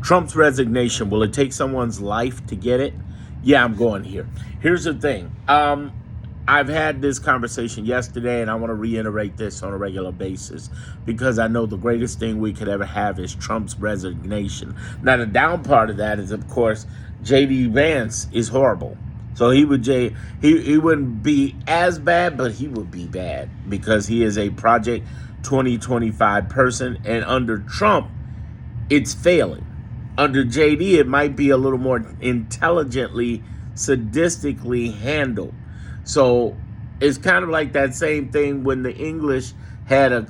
Trump's resignation, will it take someone's life to get it? Yeah, I'm going here. Here's the thing. I've had this conversation yesterday, and I want to reiterate this on a regular basis because I know the greatest thing we could ever have is Trump's resignation. Now, the down part of that is, of course, J.D. Vance is horrible. So he wouldn't be as bad, but he would be bad because he is a Project 2025 person, and under Trump, it's failing. Under JD, it might be a little more intelligently, sadistically handled. So it's kind of like that same thing when the English had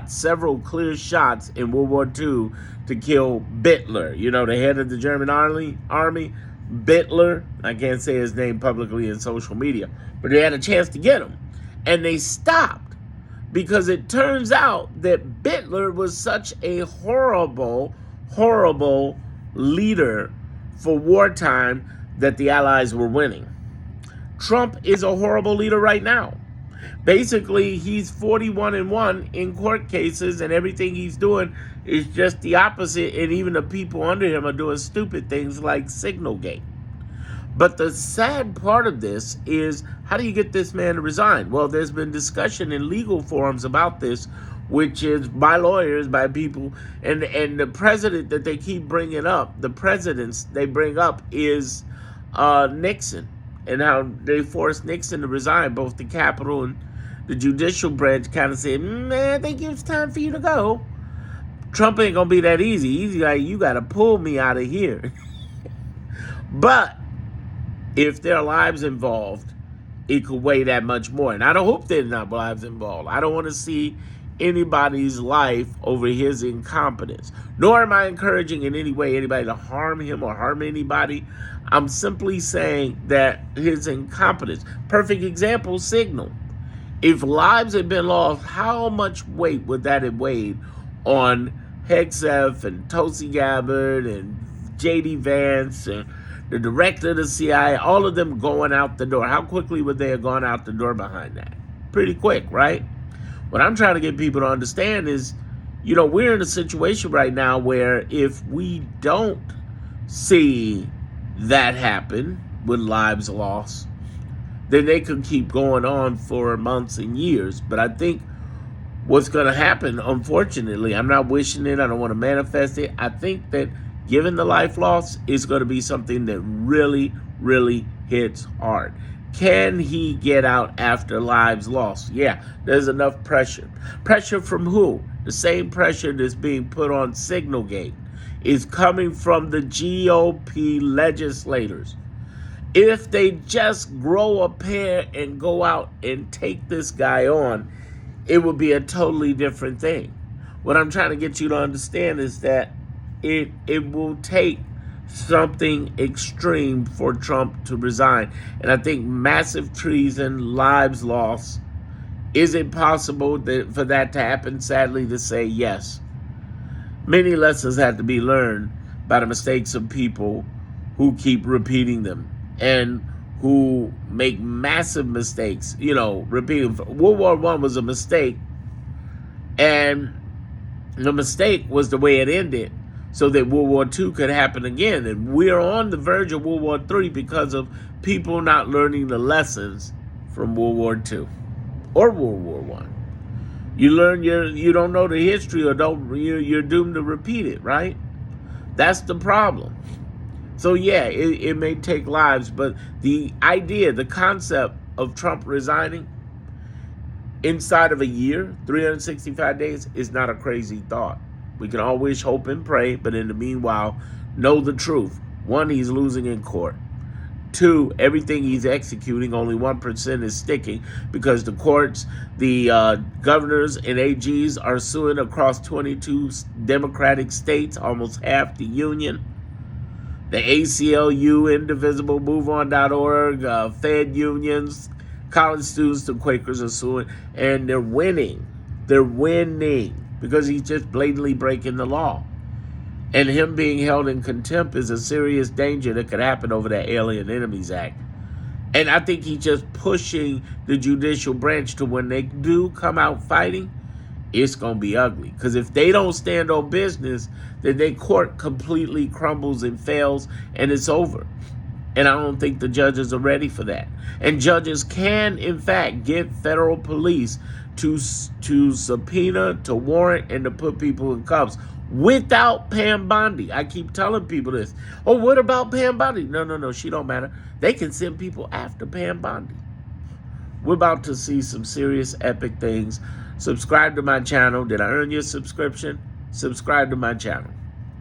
several clear shots in World War II to kill Hitler, the head of the German army, Hitler. I can't say his name publicly in social media, but they had a chance to get him. And they stopped because it turns out that Hitler was such a horrible leader for wartime that the Allies were winning. Trump is a horrible leader right now. Basically, he's 41-1 in court cases, and everything he's doing is just the opposite, and even the people under him are doing stupid things like Signalgate. But the sad part of this is, how do you get this man to resign? Well, there's been discussion in legal forums about this, which is by lawyers, by people, and the president that they keep bringing up, the presidents they bring up is Nixon, and how they forced Nixon to resign. Both the Capitol and the Judicial branch kind of said, I think it's time for you to go. Trump ain't gonna be that easy. He's like, you gotta pull me out of here. But if there are lives involved, it could weigh that much more. And I don't hope there's not lives involved. I don't want to see anybody's life over his incompetence. Nor am I encouraging in any way anybody to harm him or harm anybody. I'm simply saying that his incompetence. Perfect example, Signal. If lives had been lost, how much weight would that have weighed on Hegseth and Tulsi Gabbard and J.D. Vance and the director of the CIA, all of them going out the door? How quickly would they have gone out the door behind that? Pretty quick, right? What I'm trying to get people to understand is, we're in a situation right now where if we don't see that happen with lives lost, then they could keep going on for months and years. But I think what's going to happen, unfortunately, I'm not wishing it, I don't want to manifest it. I think that given the life loss, is going to be something that really, really hits hard. Can he get out after lives lost? Yeah, there's enough pressure. Pressure from who? The same pressure that's being put on Signalgate is coming from the GOP legislators. If they just grow a pair and go out and take this guy on, it would be a totally different thing. What I'm trying to get you to understand is that it will take something extreme for Trump to resign. And I think massive treason, lives lost. Is it possible for that to happen? Sadly to say, yes. Many lessons have to be learned by the mistakes of people who keep repeating them and who make massive mistakes, repeating. World War I was a mistake, and the mistake was the way it ended, so that World War II could happen again. And we're on the verge of World War III because of people not learning the lessons from World War II or World War I. You don't know the history, or you're doomed to repeat it, right? That's the problem. So yeah, it may take lives, but the idea, the concept of Trump resigning inside of a year, 365 days, is not a crazy thought. We can always hope and pray, but in the meanwhile, know the truth. 1, he's losing in court. 2, everything he's executing, only 1% is sticking because the courts, the governors and AGs are suing across 22 Democratic states, almost half the union. The ACLU, Indivisible, MoveOn.org, Fed unions, college students, the Quakers are suing, and they're winning. They're winning because he's just blatantly breaking the law. And him being held in contempt is a serious danger that could happen over that Alien Enemies Act. And I think he's just pushing the judicial branch to, when they do come out fighting, it's going to be ugly. Because if they don't stand on business, then their court completely crumbles and fails, and it's over. And I don't think the judges are ready for that. And judges can, in fact, get federal police to subpoena, to warrant, and to put people in cuffs without Pam Bondi. I keep telling people this. Oh, what about Pam Bondi? No, she don't matter. They can send people after Pam Bondi. We're about to see some serious epic things. Subscribe to my channel. Did I earn your subscription? Subscribe to my channel.